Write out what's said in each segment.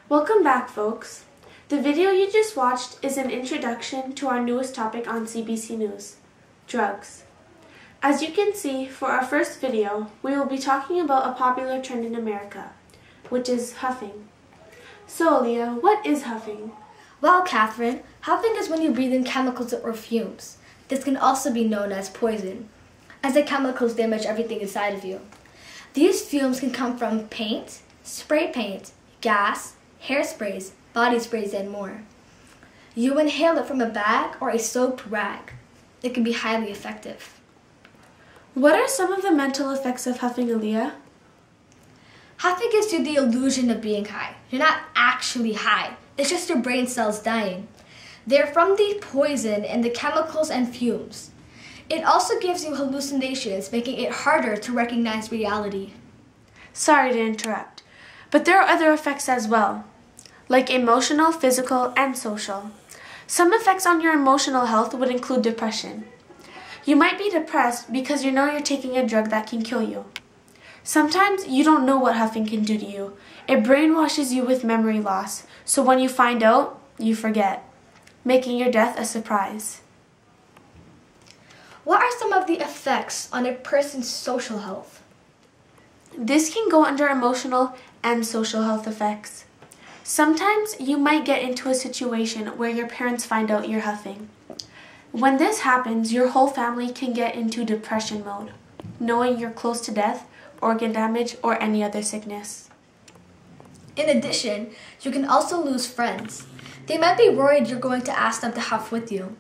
Welcome back, folks. The video you just watched is an introduction to our newest topic on CBC News, drugs. As you can see, for our first video, we will be talking about a popular trend in America, which is huffing. So, Leah, what is huffing? Well, Catherine, huffing is when you breathe in chemicals or fumes. This can also be known as poison, as the chemicals damage everything inside of you. These fumes can come from paint, spray paint, gas, hairsprays, body sprays, and more. You inhale it from a bag or a soap rag. It can be highly effective. What are some of the mental effects of huffing, Aaliyah? Huffing gives you the illusion of being high. You're not actually high. It's just your brain cells dying. They're from the poison and the chemicals and fumes. It also gives you hallucinations, making it harder to recognize reality. Sorry to interrupt, but there are other effects as well, like emotional, physical, and social. Some effects on your emotional health would include depression. You might be depressed because you know you're taking a drug that can kill you. Sometimes you don't know what huffing can do to you. It brainwashes you with memory loss, so when you find out, you forget, making your death a surprise. What are some of the effects on a person's social health? This can go under emotional and social health effects. Sometimes you might get into a situation where your parents find out you're huffing. When this happens, your whole family can get into depression mode, knowing you're close to death, organ damage, or any other sickness. In addition, you can also lose friends. They might be worried you're going to ask them to huff with you.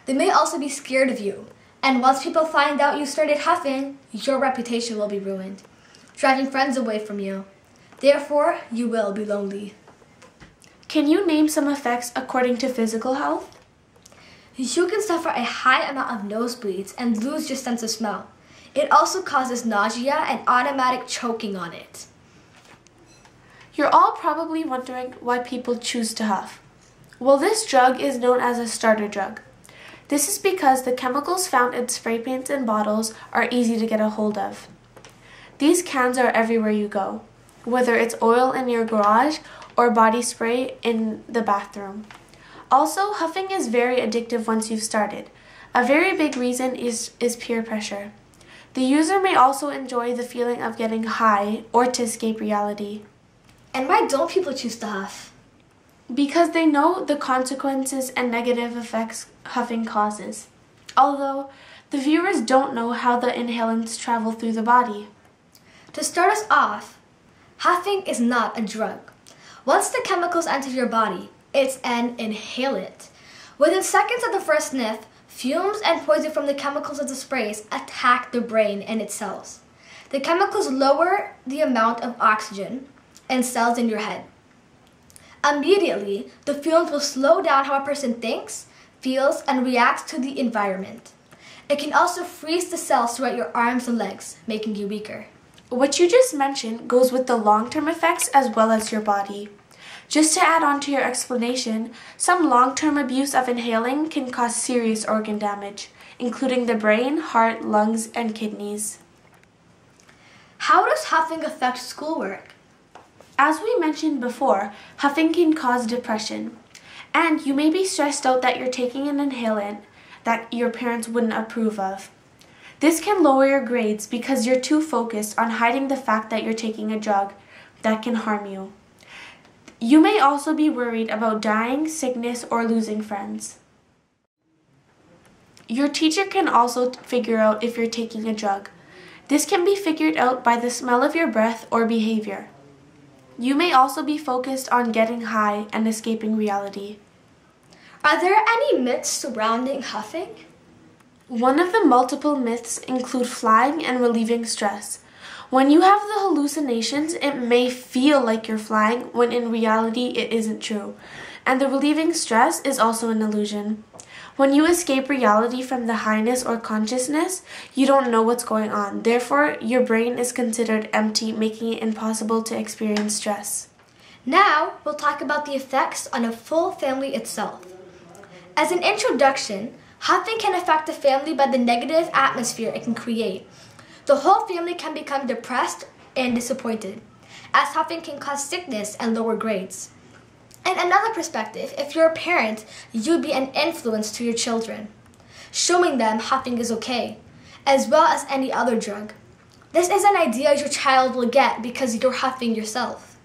They may also be scared of you. And once people find out you started huffing, your reputation will be ruined, driving friends away from you. Therefore, you will be lonely. Can you name some effects according to physical health? You can suffer a high amount of nosebleeds and lose your sense of smell. It also causes nausea and automatic choking on it. You're all probably wondering why people choose to huff. Well, this drug is known as a starter drug. This is because the chemicals found in spray paints and bottles are easy to get a hold of. These cans are everywhere you go, whether it's oil in your garage or body spray in the bathroom. Also, huffing is very addictive once you've started. A very big reason is peer pressure. The user may also enjoy the feeling of getting high or to escape reality. And why don't people choose to huff? Because they know the consequences and negative effects huffing causes. Although, the viewers don't know how the inhalants travel through the body. To start us off, huffing is not a drug. Once the chemicals enter your body, it's an inhalant. Within seconds of the first sniff, fumes and poison from the chemicals of the sprays attack the brain and its cells. The chemicals lower the amount of oxygen and cells in your head. Immediately, the fumes will slow down how a person thinks, feels, and reacts to the environment. It can also freeze the cells throughout your arms and legs, making you weaker. What you just mentioned goes with the long-term effects as well as your body. Just to add on to your explanation, some long-term abuse of inhaling can cause serious organ damage, including the brain, heart, lungs, and kidneys. How does huffing affect schoolwork? As we mentioned before, huffing can cause depression, and you may be stressed out that you're taking an inhalant that your parents wouldn't approve of. This can lower your grades because you're too focused on hiding the fact that you're taking a drug that can harm you. You may also be worried about dying, sickness, or losing friends. Your teacher can also figure out if you're taking a drug. This can be figured out by the smell of your breath or behavior. You may also be focused on getting high and escaping reality. Are there any myths surrounding huffing? One of the multiple myths include flying and relieving stress. When you have the hallucinations, it may feel like you're flying when in reality it isn't true. And the relieving stress is also an illusion. When you escape reality from the highness or consciousness, you don't know what's going on. Therefore, your brain is considered empty, making it impossible to experience stress. Now, we'll talk about the effects on a full family itself. As an introduction, huffing can affect a family by the negative atmosphere it can create. The whole family can become depressed and disappointed, as huffing can cause sickness and lower grades. And another perspective, if you're a parent, you'd be an influence to your children, showing them huffing is okay, as well as any other drug. This is an idea your child will get because you're huffing yourself.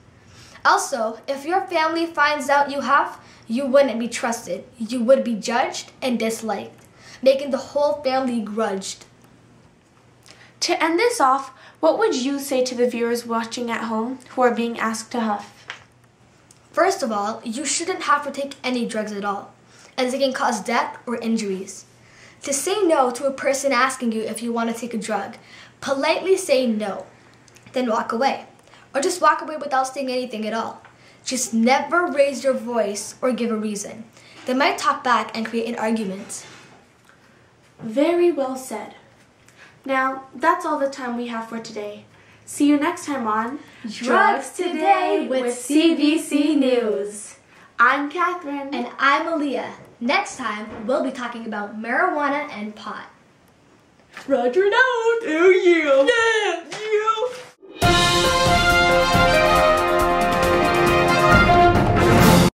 Also, if your family finds out you huff, you wouldn't be trusted. You would be judged and disliked, making the whole family grudged. To end this off, what would you say to the viewers watching at home who are being asked to huff? First of all, you shouldn't have to take any drugs at all, as it can cause death or injuries. To say no to a person asking you if you want to take a drug, politely say no, then walk away. Or just walk away without saying anything at all. Just never raise your voice or give a reason. They might talk back and create an argument. Very well said. Now, that's all the time we have for today. See you next time on Drugs Today with CBC News. I'm Catherine. And I'm Aaliyah. Next time, we'll be talking about marijuana and pot. Roger it out. Oh yeah. Yeah.